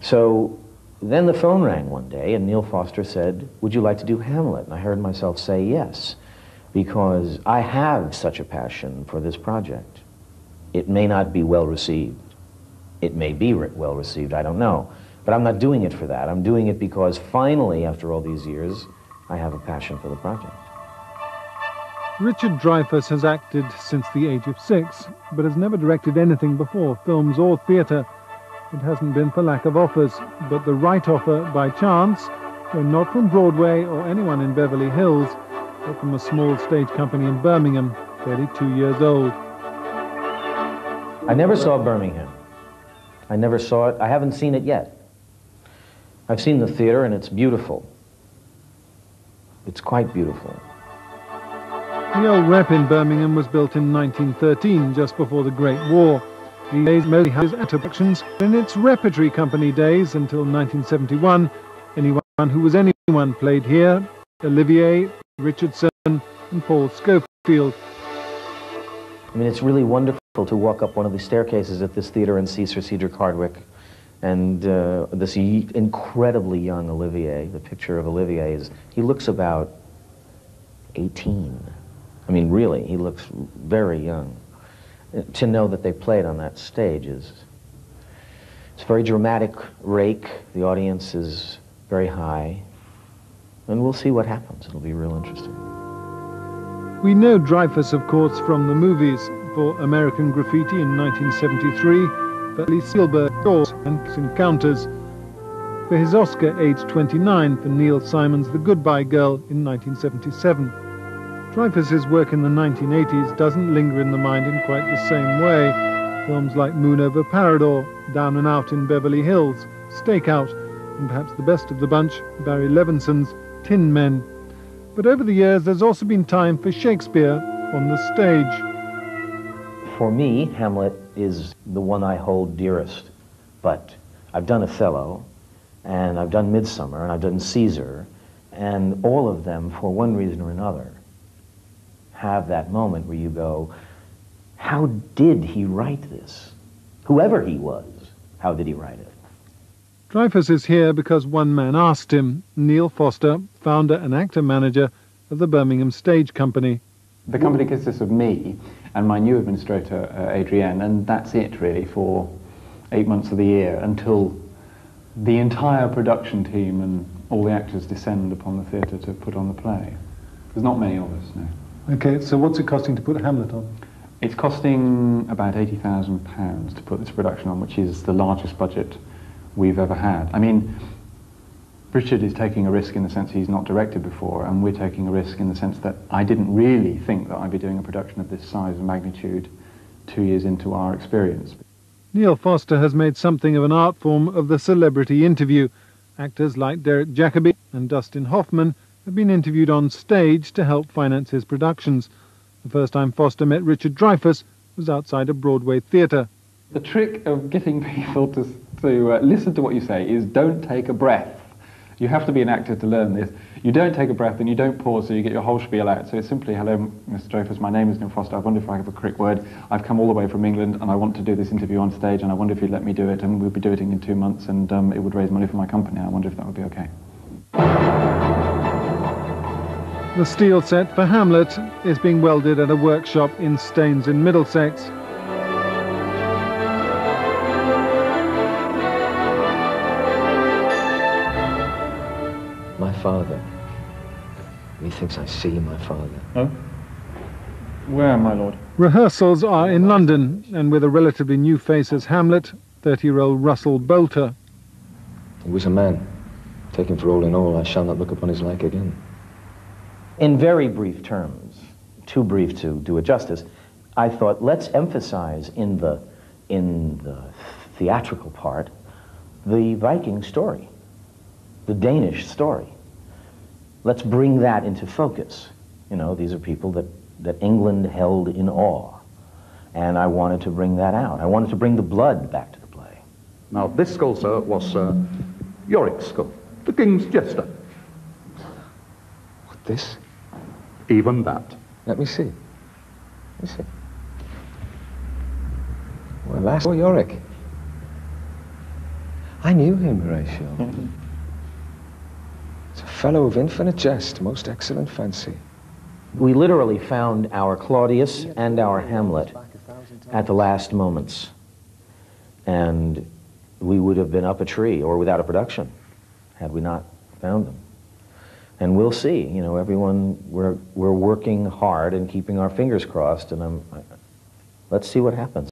So then the phone rang one day, and Neil Foster said, would you like to do Hamlet? And I heard myself say yes, because I have such a passion for this project. It may not be well received. It may be well received, I don't know. But I'm not doing it for that. I'm doing it because finally, after all these years, I have a passion for the project. Richard Dreyfuss has acted since the age of 6, but has never directed anything before, films or theatre. It hasn't been for lack of offers, but the right offer by chance, though not from Broadway or anyone in Beverly Hills, but from a small stage company in Birmingham, barely 2 years old. I never saw Birmingham. I never saw it. I haven't seen it yet. I've seen the theater, and it's beautiful. It's quite beautiful. The old Rep in Birmingham was built in 1913, just before the Great War. These days mostly has productions. In its repertory company days until 1971, anyone who was anyone played here: Olivier, Richardson, and Paul Schofield. I mean, it's really wonderful to walk up one of the staircases at this theater and see Sir Cedric Hardwicke and this incredibly young Olivier. The picture of Olivier is, he looks about 18. I mean, really, he looks very young. To know that they played on that stage is, it's a very dramatic rake. The audience is very high. And we'll see what happens. It'll be real interesting. We know Dreyfuss, of course, from the movies. For American Graffiti in 1973, for Lee Spielberg, and Encounters. For his Oscar, age 29, for Neil Simon's The Goodbye Girl in 1977. Dreyfuss's work in the 1980s doesn't linger in the mind in quite the same way. Films like Moon Over Parador, Down and Out in Beverly Hills, Stakeout, and perhaps the best of the bunch, Barry Levinson's Tin Men. But over the years, there's also been time for Shakespeare on the stage. For me, Hamlet is the one I hold dearest. But I've done Othello, and I've done Midsummer, and I've done Caesar, and all of them, for one reason or another, have that moment where you go, how did he write this? Whoever he was, how did he write it? Dreyfuss is here because one man asked him, Neil Foster, founder and actor-manager of the Birmingham Stage Company. The company consists of me and my new administrator, Adrienne, and that's it really for 8 months of the year until the entire production team and all the actors descend upon the theatre to put on the play. There's not many of us, no. Okay, so what's it costing to put Hamlet on? It's costing about £80,000 to put this production on, which is the largest budget we've ever had. I mean, Richard is taking a risk in the sense he's not directed before, and we're taking a risk in the sense that I didn't really think that I'd be doing a production of this size and magnitude 2 years into our experience. Neil Foster has made something of an art form of the celebrity interview. Actors like Derek Jacobi and Dustin Hoffman have been interviewed on stage to help finance his productions. The first time Foster met Richard Dreyfuss was outside a Broadway theatre. The trick of getting people to listen to what you say is don't take a breath. You have to be an actor to learn this. You don't take a breath and you don't pause, so you get your whole spiel out. So it's simply, hello, Mr. Dreyfuss, my name is Neil Foster. I wonder if I have a quick word. I've come all the way from England and I want to do this interview on stage, and I wonder if you'd let me do it, and we'll be doing it in 2 months, and it would raise money for my company. I wonder if that would be okay. The steel set for Hamlet is being welded at a workshop in Staines in Middlesex. My father. Methinks I see my father. Oh? Where, my lord? Rehearsals are in London, and with a relatively new face as Hamlet, 30-year-old Russell Bolter. He was a man. Taken for all in all, I shall not look upon his like again. In very brief terms, too brief to do it justice, I thought, let's emphasize in the theatrical part the Viking story, the Danish story. Let's bring that into focus. You know, these are people that England held in awe, and I wanted to bring that out. I wanted to bring the blood back to the play. Now, this skull, sir, was Yorick's skull, the king's jester. What, this? Even that. Let me see. Let me see. Well, that's Yorick. I knew him, Horatio. It's a fellow of infinite jest, most excellent fancy. We literally found our Claudius and our Hamlet at the last moments. And we would have been up a tree or without a production had we not found them. And we'll see, you know, everyone, we're working hard and keeping our fingers crossed, and let's see what happens.